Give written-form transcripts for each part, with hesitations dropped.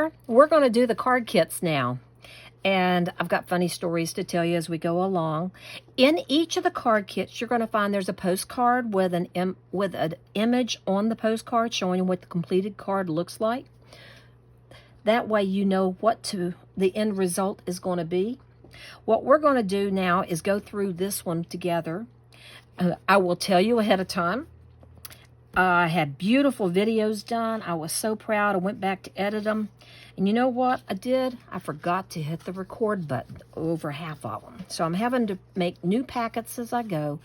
there, we're going to do the card kits now. And I've got funny stories to tell you as we go along. In each of the card kits, you're going to find there's a postcard with an image on the postcard showing what the completed card looks like. That way you know what the end result is going to be. What we're going to do now is go through this one together. I will tell you ahead of time. I had beautiful videos done. I was so proud. I went back to edit them. And you know what I did? I forgot to hit the record button over half of them. So I'm having to make new packets as I go.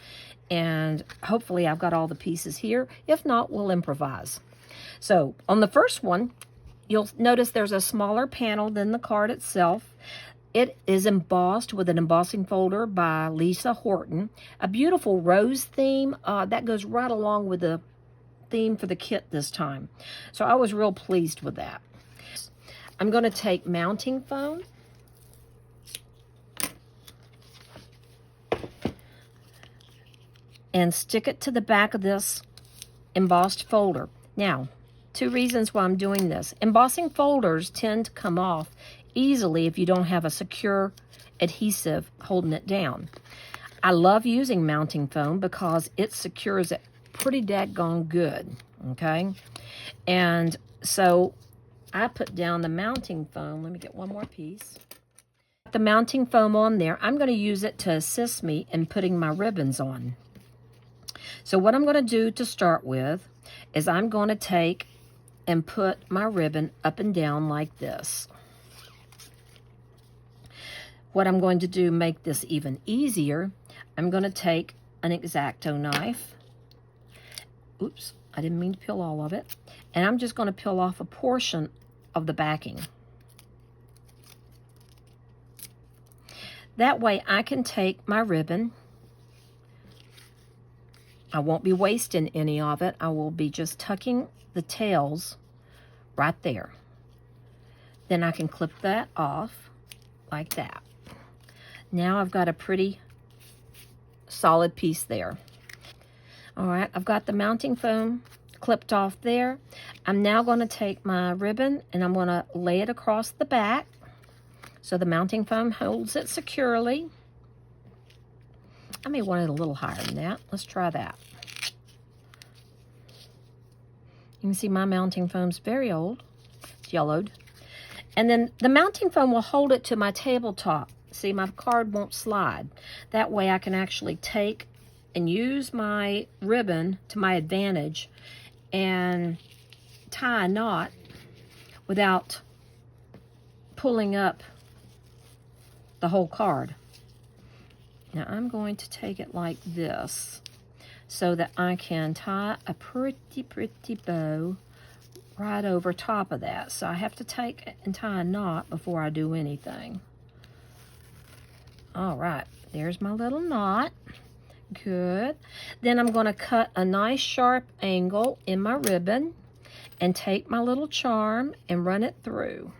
And hopefully I've got all the pieces here. If not, we'll improvise. So on the first one, you'll notice there's a smaller panel than the card itself. It is embossed with an embossing folder by Lisa Horton. A beautiful rose theme that goes right along with the theme for the kit this time. So I was real pleased with that. I'm going to take mounting foam and stick it to the back of this embossed folder. Now, 2 reasons why I'm doing this. Embossing folders tend to come off easily if you don't have a secure adhesive holding it down. I love using mounting foam because it secures it pretty daggone good, okay? And so I put down the mounting foam. Let me get one more piece. The mounting foam on there, I'm going to use it to assist me in putting my ribbons on. So what I'm going to do to start with is I'm going to take and put my ribbon up and down like this. What I'm going to do, make this even easier, I'm going to take an X-Acto knife. Oops, I didn't mean to peel all of it. And I'm just going to peel off a portion of the backing. That way I can take my ribbon. I won't be wasting any of it. I will be just tucking the tails right there. Then I can clip that off like that. Now I've got a pretty solid piece there. All right, I've got the mounting foam clipped off there. I'm now going to take my ribbon and I'm going to lay it across the back so the mounting foam holds it securely. I may want it a little higher than that. Let's try that. You can see my mounting foam's very old. It's yellowed. And then the mounting foam will hold it to my tabletop. See, my card won't slide. That way I can actually take and use my ribbon to my advantage and tie a knot without pulling up the whole card. Now I'm going to take it like this so that I can tie a pretty bow right over top of that. So I have to take and tie a knot before I do anything. All right, there's my little knot. Good. Then I'm going to cut a nice sharp angle in my ribbon and take my little charm and run it through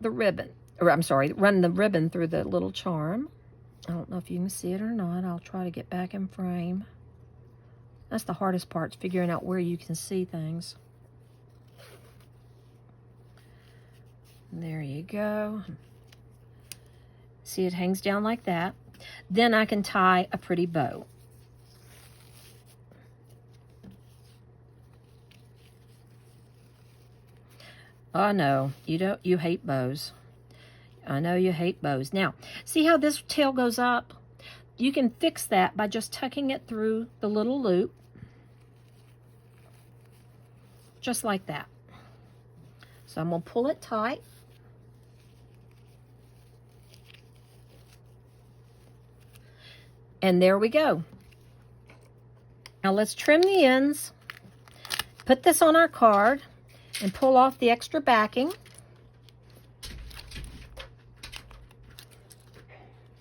the ribbon. Or I'm sorry, run the ribbon through the little charm. I don't know if you can see it or not. I'll try to get back in frame. That's the hardest part, figuring out where you can see things. There you go. See, it hangs down like that. Then I can tie a pretty bow. Oh no, you hate bows. I know you hate bows. Now, see how this tail goes up? You can fix that by just tucking it through the little loop. Just like that. So I'm going to pull it tight. And there we go. Now let's trim the ends. Put this on our card and pull off the extra backing.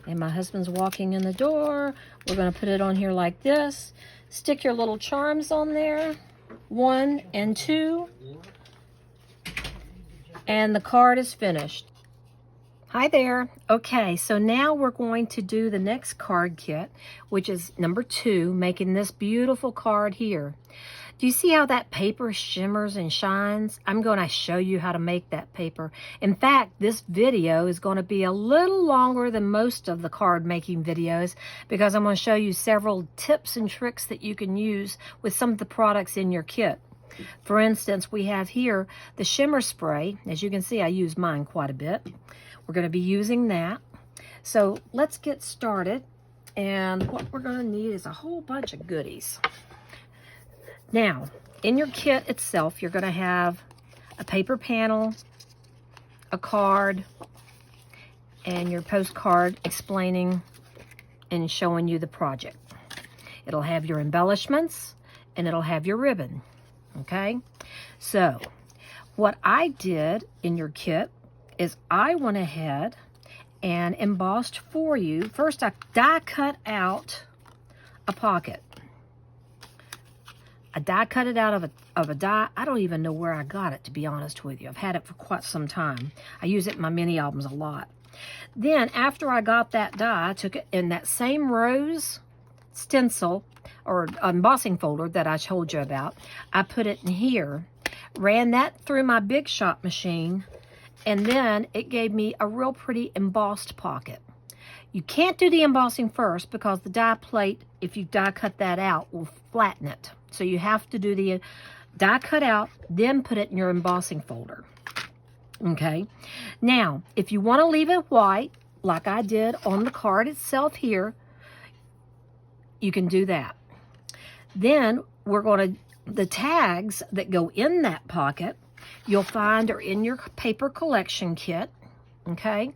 And my husband's walking in the door. We're going to put it on here like this. Stick your little charms on there. 1 and 2. And the card is finished. Hi there. Okay, so now we're going to do the next card kit, which is number 2, making this beautiful card here. Do you see how that paper shimmers and shines? I'm going to show you how to make that paper. In fact, this video is going to be a little longer than most of the card making videos because I'm going to show you several tips and tricks that you can use with some of the products in your kit. For instance, we have here the shimmer spray. As you can see, I use mine quite a bit. We're going to be using that. So let's get started. And what we're going to need is a whole bunch of goodies. Now, in your kit itself, you're going to have a paper panel, a card, and your postcard explaining and showing you the project. It'll have your embellishments, and it'll have your ribbon. Okay? So, what I did in your kit is I went ahead and embossed for you. First, I die cut out a pocket. I die cut it out of a die. I don't even know where I got it, to be honest with you. I've had it for quite some time. I use it in my mini albums a lot. Then, after I got that die, I took it in that same rose stencil or embossing folder that I told you about. I put it in here, ran that through my Big Shot machine, and then it gave me a real pretty embossed pocket. You can't do the embossing first because the die plate, if you die cut that out, will flatten it. So you have to do the die cut out, then put it in your embossing folder. Okay? Now, if you want to leave it white, like I did on the card itself here, you can do that. Then we're going to, the tags that go in that pocket, you'll find are in your paper collection kit. Okay,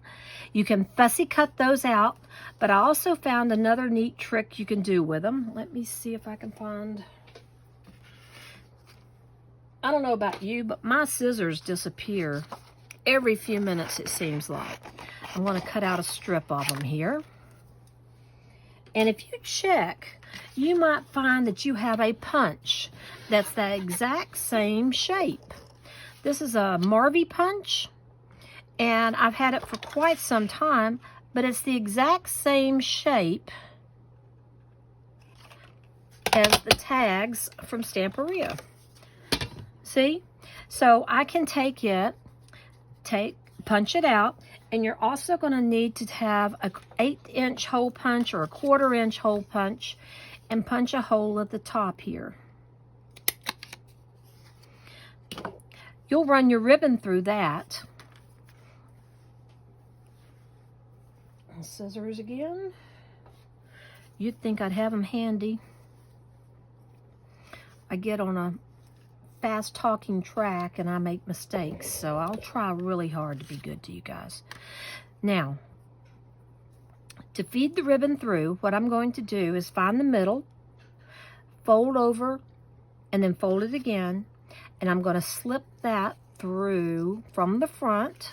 you can fussy cut those out, but I also found another neat trick you can do with them. Let me see if I can find. I don't know about you, but my scissors disappear every few minutes, it seems like. I'm going to cut out a strip of them here. And if you check, you might find that you have a punch that's the exact same shape. This is a Marvy punch, and I've had it for quite some time, but it's the exact same shape as the tags from Stamperia. See? So I can take it, punch it out, and you're also going to need to have an 1/8" hole punch or a 1/4" hole punch and punch a hole at the top here. You'll run your ribbon through that. Scissors again. You'd think I'd have them handy. I get on a fast talking track and I make mistakes, so I'll try really hard to be good to you guys. Now, to feed the ribbon through, what I'm going to do is find the middle, fold over, and then fold it again, and I'm going to slip that through from the front,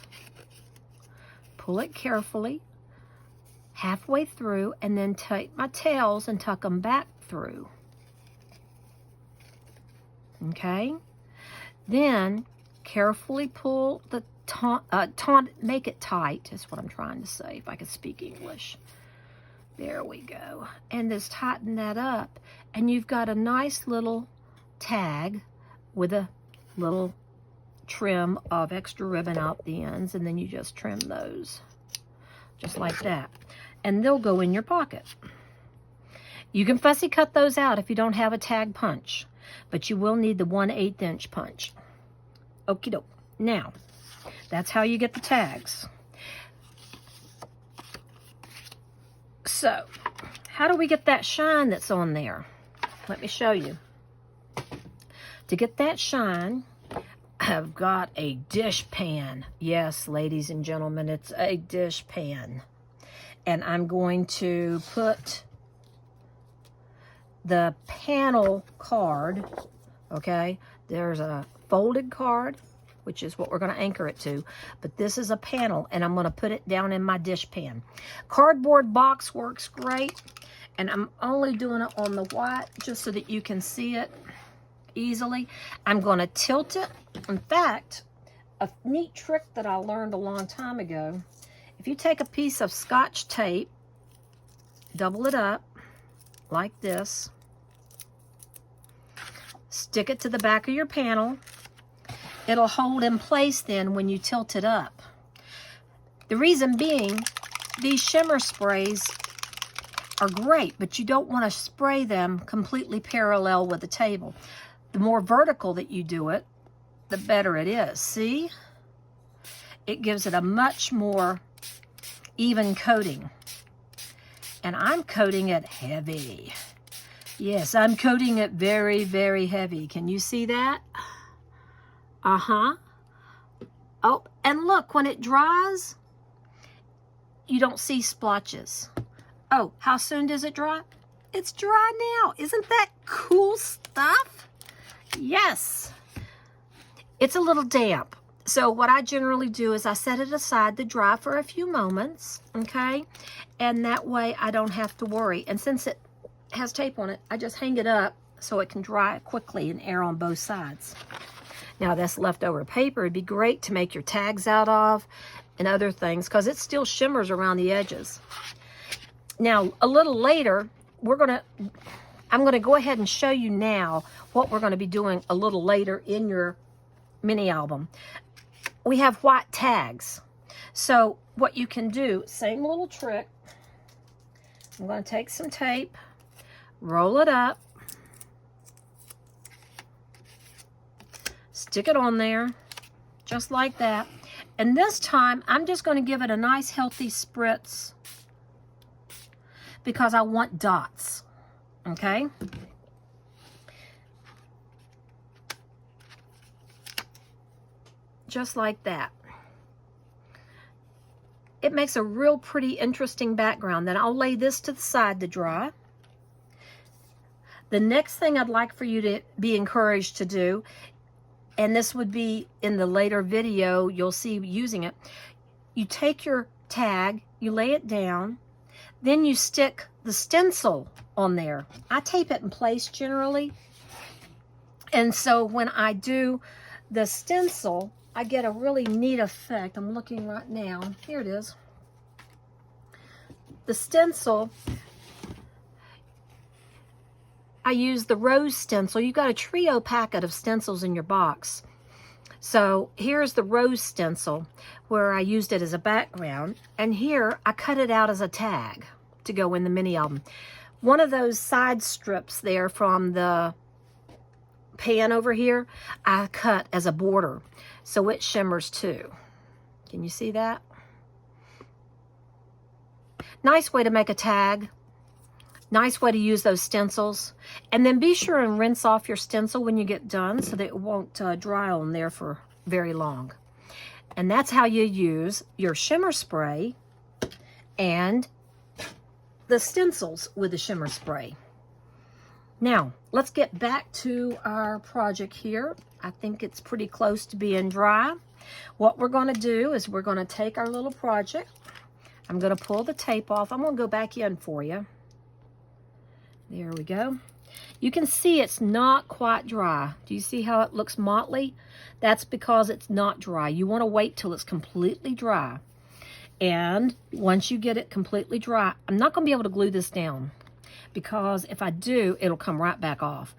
pull it carefully, halfway through, and then take my tails and tuck them back through. Okay? Then, carefully pull the make it tight, is what I'm trying to say, if I could speak English. There we go. And just tighten that up, and you've got a nice little tag with a little trim of extra ribbon out the ends, and then you just trim those just like that, and they'll go in your pocket. You can fussy cut those out if you don't have a tag punch, but you will need the 1/8" punch. Okie doke. Now, that's how you get the tags. So, how do we get that shine that's on there? Let me show you. To get that shine, I've got a dish pan. Yes, ladies and gentlemen, it's a dish pan. And I'm going to put the panel card, okay? There's a folded card, which is what we're going to anchor it to. But this is a panel, and I'm going to put it down in my dish pan. Cardboard box works great, and I'm only doing it on the white just so that you can see it easily. I'm going to tilt it. In fact, a neat trick that I learned a long time ago, if if you take a piece of Scotch tape, double it up like this, stick it to the back of your panel, it'll hold in place then when you tilt it up. The reason being, these shimmer sprays are great, but you don't want to spray them completely parallel with the table. The more vertical that you do it, the better it is. See? It gives it a much more even coating. And I'm coating it heavy. Yes, I'm coating it very, very heavy. Can you see that? Uh-huh. Oh, and look, when it dries, you don't see splotches. Oh, how soon does it dry? It's dry now. Isn't that cool stuff? Yes. It's a little damp. So what I generally do is I set it aside to dry for a few moments, okay? And that way I don't have to worry. And since it has tape on it, I just hang it up so it can dry quickly and air on both sides. Now that's leftover paper. It'd be great to make your tags out of and other things because it still shimmers around the edges. Now, a little later, I'm gonna go ahead and show you now what we're gonna be doing a little later in your mini album. We have white tags. So what you can do, same little trick. I'm gonna take some tape, roll it up, stick it on there, just like that. And this time, I'm just gonna give it a nice healthy spritz because I want dots, okay? Just like that. It makes a real pretty, interesting background. Then I'll lay this to the side to dry. The next thing I'd like for you to be encouraged to do, and this would be in the later video, you'll see using it. You take your tag, you lay it down, then you stick the stencil on there. I tape it in place generally. And so when I do the stencil, I get a really neat effect. I'm looking right now. Here it is. The stencil, I use the rose stencil. You've got a trio packet of stencils in your box. So here's the rose stencil where I used it as a background. And here I cut it out as a tag to go in the mini album. One of those side strips there from the pan over here, I cut as a border. So it shimmers too. Can you see that? Nice way to make a tag. Nice way to use those stencils. And then be sure and rinse off your stencil when you get done so that it won't dry on there for very long. And that's how you use your shimmer spray and the stencils with the shimmer spray. Now, let's get back to our project here. I think it's pretty close to being dry. What we're going to do is we're going to take our little project. I'm going to pull the tape off. I'm going to go back in for you. There we go. You can see it's not quite dry. Do you see how it looks motley? That's because it's not dry. You want to wait till it's completely dry. And once you get it completely dry, I'm not going to be able to glue this down because if I do, it'll come right back off.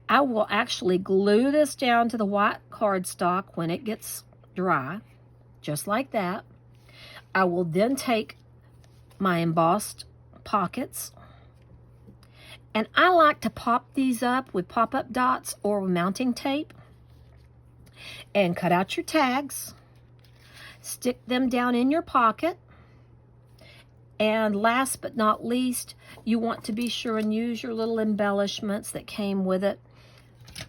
I will actually glue this down to the white cardstock when it gets dry, just like that. I will then take my embossed pockets, and I like to pop these up with pop-up dots or mounting tape and cut out your tags, stick them down in your pocket, and last but not least, you want to be sure and use your little embellishments that came with it,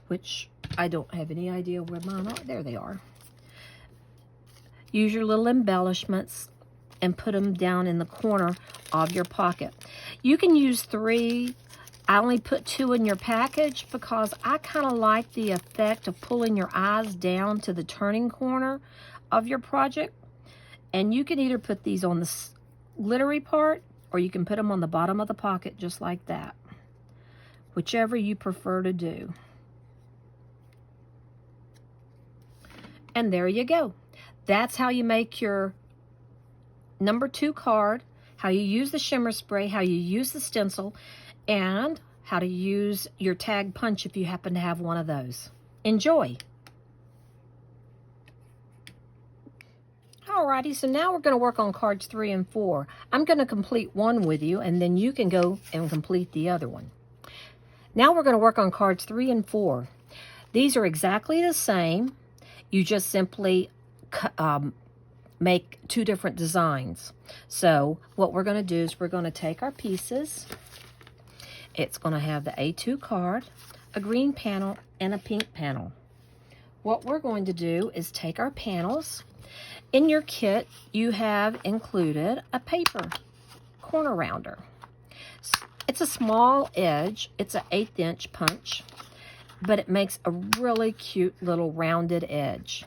which I don't have any idea where mine are. There they are. Use your little embellishments and put them down in the corner of your pocket. You can use 3. I only put 2 in your package because I kind of like the effect of pulling your eyes down to the turning corner of your project. And you can either put these on the glittery part or you can put them on the bottom of the pocket just like that. Whichever you prefer to do. And there you go. That's how you make your number 2 card, how you use the shimmer spray, how you use the stencil, and how to use your tag punch if you happen to have one of those. Enjoy! Alrighty, so now we're going to work on cards 3 and 4. I'm going to complete one with you, and then you can go and complete the other one. Now we're going to work on cards 3 and 4. These are exactly the same. You just simply make 2 different designs. So what we're going to do is we're going to take our pieces. It's going to have the A2 card, a green panel, and a pink panel. What we're going to do is take our panels. In your kit, you have included a paper corner rounder. It's a small edge. It's an 1/8 inch punch, but it makes a really cute little rounded edge.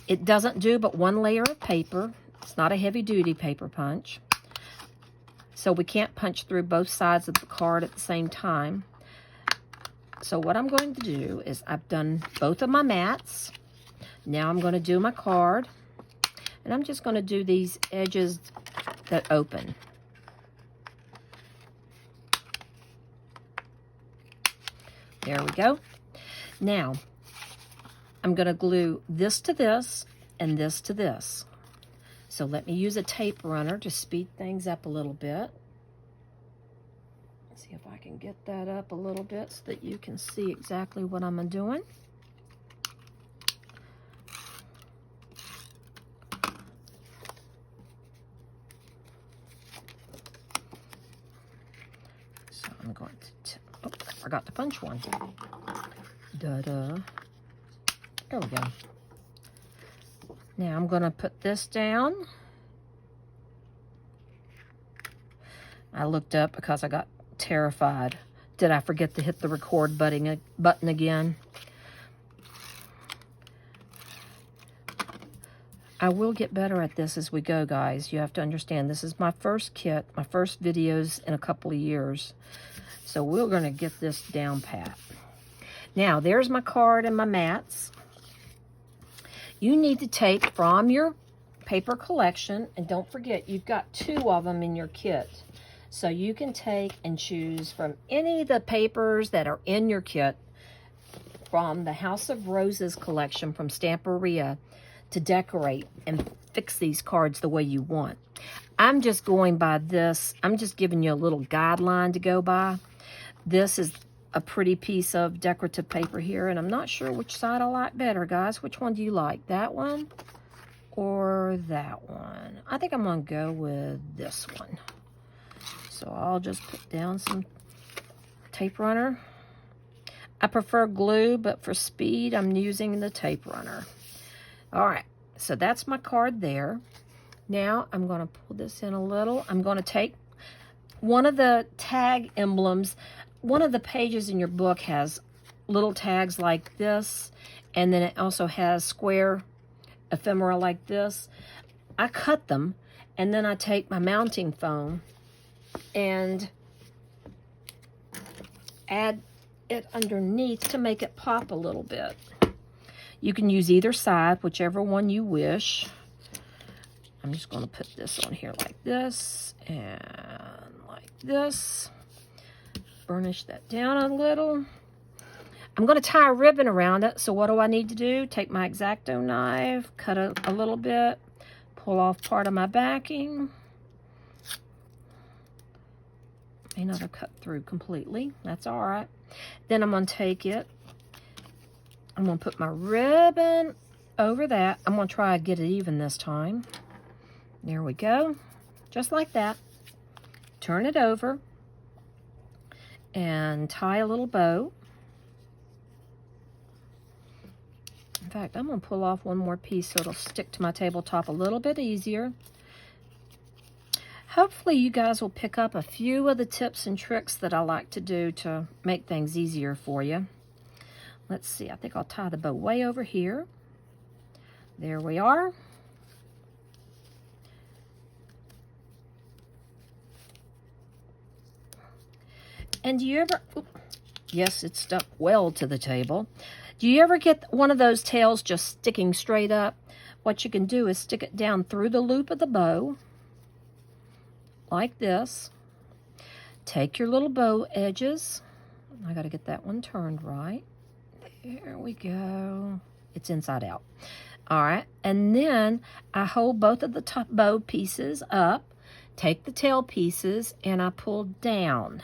It doesn't do but 1 layer of paper. It's not a heavy-duty paper punch, so we can't punch through both sides of the card at the same time. So what I'm going to do is I've done both of my mats. Now I'm going to do my card, and I'm just going to do these edges that open. There we go. Now, I'm going to glue this to this and this to this. So let me use a tape runner to speed things up a little bit. Let's see if I can get that up a little bit so that you can see exactly what I'm doing. So I'm going to, oh, I forgot to punch one. Da-da. There we go. Now I'm going to put this down. I looked up because I got terrified. Did I forget to hit the record button again? I will get better at this as we go, guys. You have to understand, this is my first kit, my first videos in a couple of years. So we're going to get this down pat. Now, there's my card and my mats. You need to take from your paper collection, and don't forget, you've got 2 of them in your kit. So you can take and choose from any of the papers that are in your kit from the House of Roses collection from Stamperia to decorate and fix these cards the way you want. I'm just going by this. I'm just giving you a little guideline to go by. This is a pretty piece of decorative paper here, and I'm not sure which side I like better, guys. Which one do you like? That one or that one? I think I'm going to go with this one. So I'll just put down some tape runner. I prefer glue, but for speed, I'm using the tape runner. All right, so that's my card there. Now I'm going to pull this in a little. I'm going to take one of the tag emblems. One of the pages in your book has little tags like this, and then it also has square ephemera like this. I cut them, and then I take my mounting foam and add it underneath to make it pop a little bit. You can use either side, whichever one you wish. I'm just going to put this on here like this and like this. Burnish that down a little. I'm going to tie a ribbon around it. So what do I need to do? Take my X-Acto knife, cut a little bit, pull off part of my backing. May not have cut through completely. That's all right. Then I'm going to take it. I'm going to put my ribbon over that. I'm going to try to get it even this time. There we go. Just like that. Turn it over and tie a little bow. In fact, I'm going to pull off one more piece so it'll stick to my tabletop a little bit easier. Hopefully you guys will pick up a few of the tips and tricks that I like to do to make things easier for you. Let's see, I think I'll tie the bow way over here. There we are. And do you ever, yes, it's stuck well to the table. Do you ever get one of those tails just sticking straight up? What you can do is stick it down through the loop of the bow, like this. Take your little bow edges. I got to get that one turned right. There we go. It's inside out. All right, and then I hold both of the top bow pieces up, take the tail pieces, and I pull down.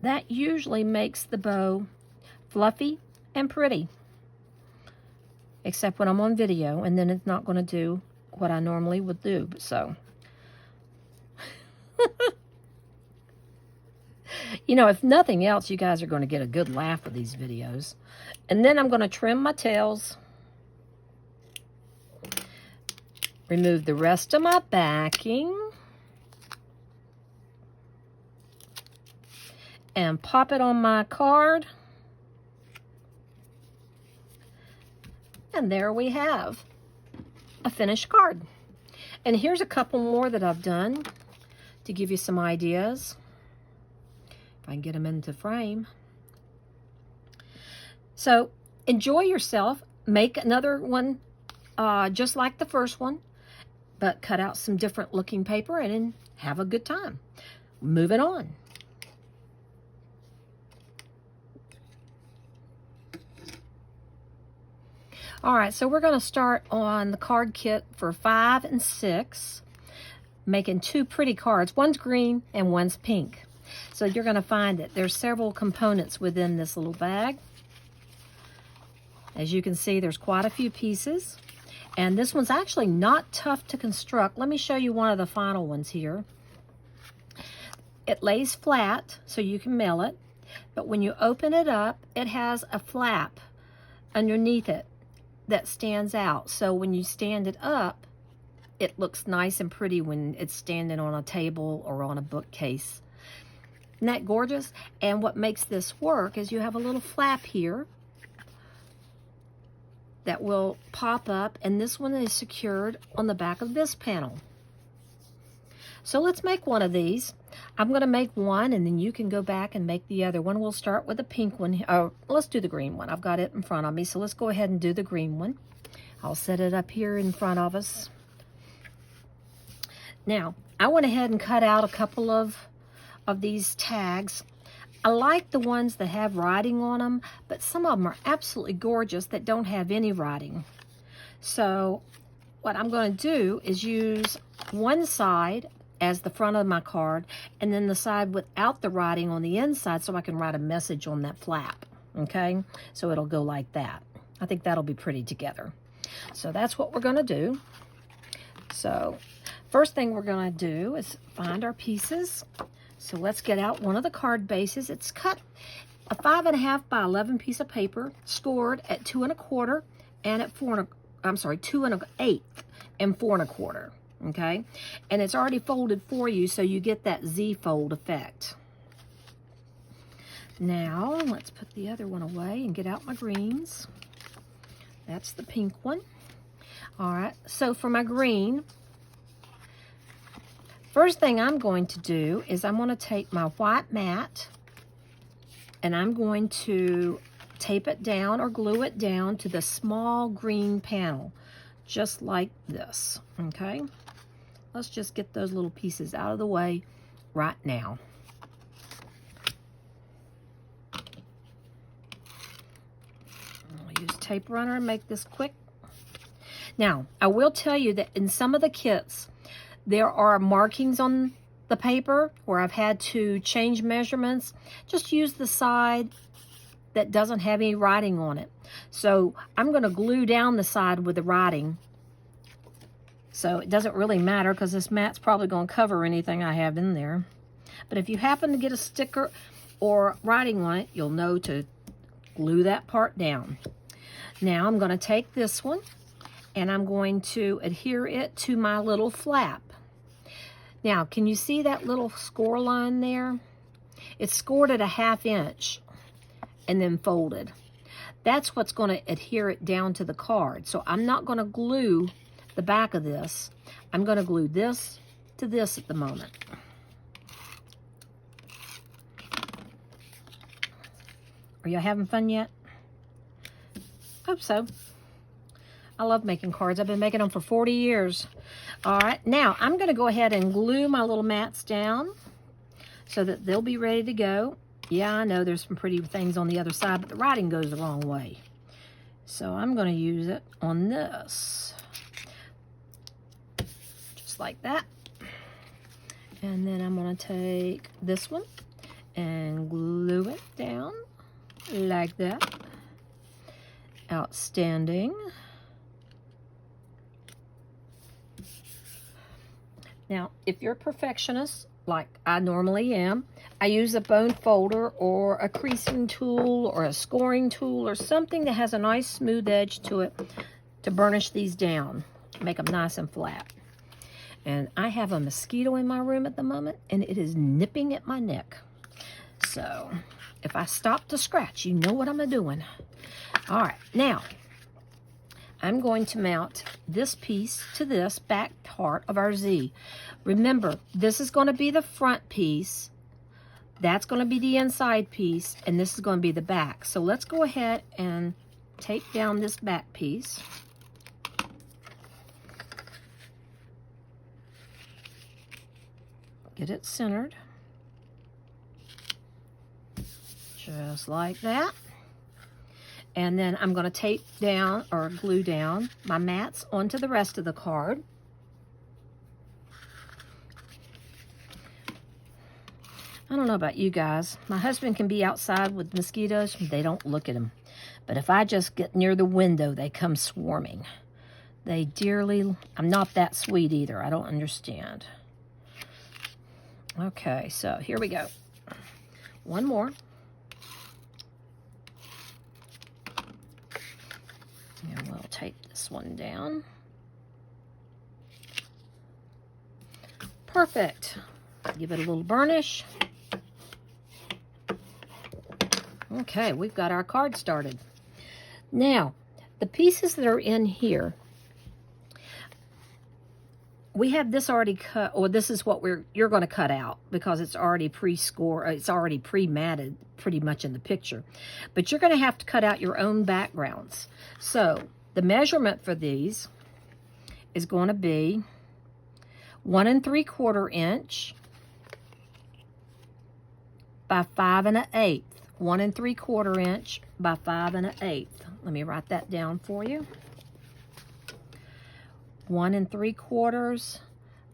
That usually makes the bow fluffy and pretty, except when I'm on video, and then it's not going to do what I normally would do. So, you know, if nothing else, you guys are going to get a good laugh with these videos. And then I'm going to trim my tails, remove the rest of my backing, and pop it on my card. And there we have a finished card. And here's a couple more that I've done to give you some ideas. If I can get them into frame. So enjoy yourself. Make another one just like the first one, but cut out some different looking paper and then have a good time. Moving on. All right, so we're going to start on the card kit for 5 and 6, making 2 pretty cards. One's green and one's pink. So you're going to find that there's several components within this little bag. As you can see, there's quite a few pieces. And this one's actually not tough to construct. Let me show you one of the final ones here. It lays flat, so you can mail it. But when you open it up, it has a flap underneath it that stands out. So when you stand it up, it looks nice and pretty when it's standing on a table or on a bookcase. Isn't that gorgeous? And what makes this work is you have a little flap here that will pop up, and this one is secured on the back of this panel. So let's make one of these. I'm going to make one, and then you can go back and make the other one. We'll start with the pink one. Oh, let's do the green one. I've got it in front of me, so let's go ahead and do the green one. I'll set it up here in front of us. Now, I went ahead and cut out a couple of these tags. I like the ones that have writing on them, but some of them are absolutely gorgeous that don't have any writing. So what I'm going to do is use one side as the front of my card, and then the side without the writing on the inside so I can write a message on that flap, okay? So it'll go like that. I think that'll be pretty together. So that's what we're going to do. So first thing we're going to do is find our pieces. So let's get out one of the card bases. It's cut a 5.5 by 11 piece of paper, scored at 2 1/4 and at 2 1/8 and 4 1/4. Okay, and it's already folded for you, so you get that Z fold effect. Now let's put the other one away and get out my greens. That's the pink one. All right, so for my green, first thing I'm going to do is I'm going to take my white mat and I'm going to tape it down or glue it down to the small green panel, just like this, okay? Let's just get those little pieces out of the way right now. I'll use tape runner and make this quick. Now, I will tell you that in some of the kits, there are markings on the paper where I've had to change measurements. Just use the side that doesn't have any writing on it. So I'm going to glue down the side with the writing. So it doesn't really matter because this mat's probably going to cover anything I have in there. But if you happen to get a sticker or writing on it, you'll know to glue that part down. Now I'm going to take this one and I'm going to adhere it to my little flap. Now, can you see that little score line there? It's scored at a 1/2 inch and then folded. That's what's going to adhere it down to the card. So I'm not going to glue the back of this. I'm going to glue this to this at the moment. Are y'all having fun yet? Hope so. I love making cards. I've been making them for 40 years. All right, now I'm going to go ahead and glue my little mats down so that they'll be ready to go. Yeah, I know there's some pretty things on the other side, but the writing goes the wrong way. So I'm going to use it on this. Just like that. And then I'm going to take this one and glue it down like that. Outstanding. Now, if you're a perfectionist, like I normally am, I use a bone folder or a creasing tool or a scoring tool or something that has a nice smooth edge to it to burnish these down, make them nice and flat. And I have a mosquito in my room at the moment, and it is nipping at my neck. So if I stop to scratch, you know what I'm doing. All right, now I'm going to mount this piece to this back part of our Z. Remember, this is going to be the front piece. That's going to be the inside piece, and this is going to be the back. So let's go ahead and tape down this back piece. Get it centered. Just like that. And then I'm going to tape down or glue down my mats onto the rest of the card. I don't know about you guys. My husband can be outside with mosquitoes. They don't look at him. But if I just get near the window, they come swarming. They dearly... I'm not that sweet either. I don't understand. Okay, so here we go. One more. And we'll tape this one down. Perfect. Give it a little burnish. Okay, we've got our card started. Now, the pieces that are in here, we have this already cut, or this is what you're going to cut out because it's already pre-scored, it's already pre-matted pretty much in the picture. But you're going to have to cut out your own backgrounds. So the measurement for these is going to be 1 3/4 inch by 5 1/8. 1 3/4 inch by 5 1/8. Let me write that down for you. 1 3/4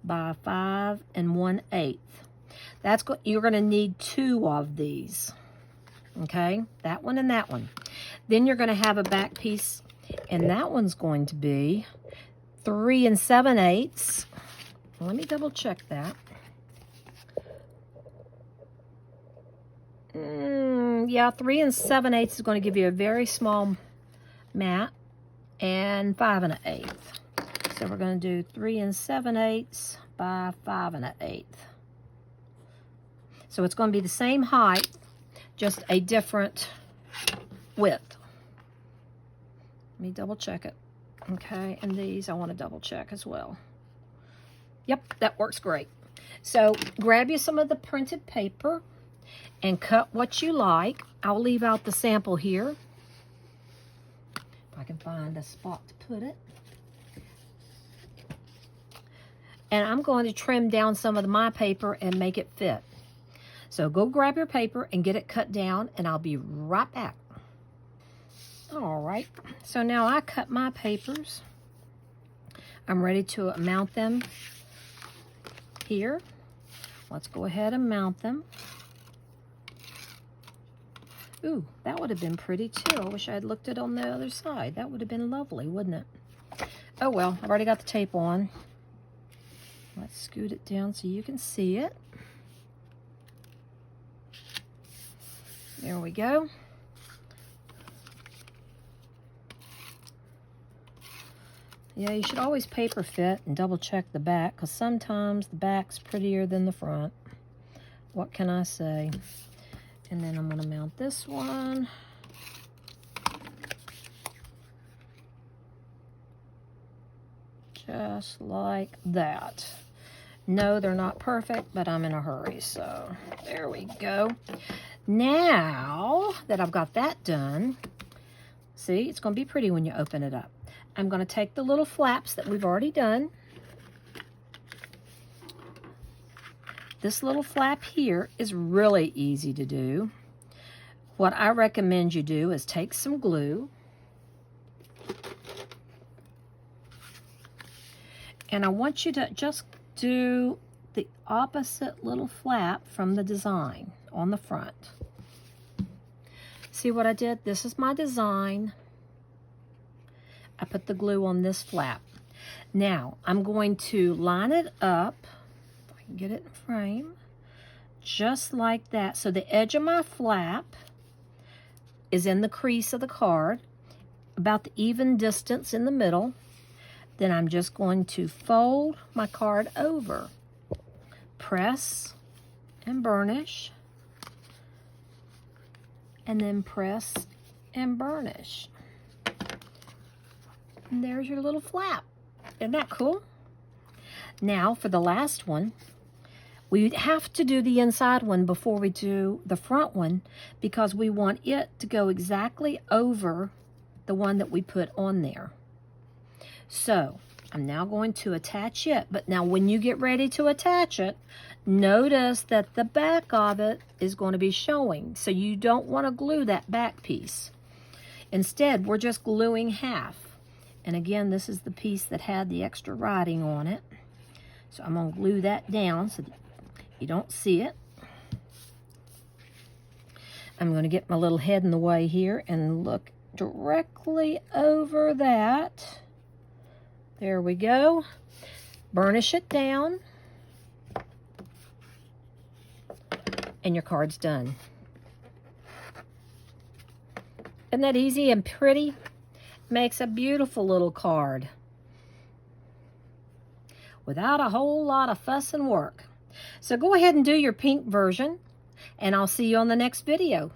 by 5 1/8. That's you're going to need 2 of these. Okay, that one and that one. Then you're going to have a back piece, and that one's going to be 3 7/8. Let me double check that. Yeah, 3 7/8 is going to give you a very small mat, and 5 1/8. So we're going to do 3 7/8 by 5 1/8. So it's going to be the same height, just a different width. Let me double check it. Okay, and these I want to double check as well. Yep, that works great. So grab you some of the printed paper and cut what you like. I'll leave out the sample here. If I can find a spot to put it. And I'm going to trim down some of my paper and make it fit. So go grab your paper and get it cut down, and I'll be right back. All right, so now I cut my papers. I'm ready to mount them here. Let's go ahead and mount them. Ooh, that would have been pretty too. I wish I had looked at it on the other side. That would have been lovely, wouldn't it? Oh well, I've already got the tape on. Let's scoot it down so you can see it. There we go. Yeah, you should always paper fit and double check the back, because sometimes the back's prettier than the front. What can I say? And then I'm going to mount this one. Just like that. No, they're not perfect, but I'm in a hurry, so there we go. Now that I've got that done, see, it's going to be pretty when you open it up. I'm going to take the little flaps that we've already done, This little flap here is really easy to do. What I recommend you do is take some glue, and I want you to just do the opposite little flap from the design on the front. See what I did? This is my design. I put the glue on this flap. Now, I'm going to line it up, if I can get it in frame, just like that. So the edge of my flap is in the crease of the card, about the even distance in the middle. Then I'm just going to fold my card over, press and burnish, and then press and burnish. And there's your little flap. Isn't that cool? Now for the last one, we have to do the inside one before we do the front one, because we want it to go exactly over the one that we put on there. So I'm now going to attach it, but now when you get ready to attach it, notice that the back of it is going to be showing. So you don't want to glue that back piece. Instead, we're just gluing half. And again, this is the piece that had the extra writing on it. So I'm going to glue that down so that you don't see it. I'm going to get my little head in the way here and look directly over that. There we go. Burnish it down. And your card's done. Isn't that easy and pretty? Makes a beautiful little card without a whole lot of fuss and work. So go ahead and do your pink version, and I'll see you on the next video.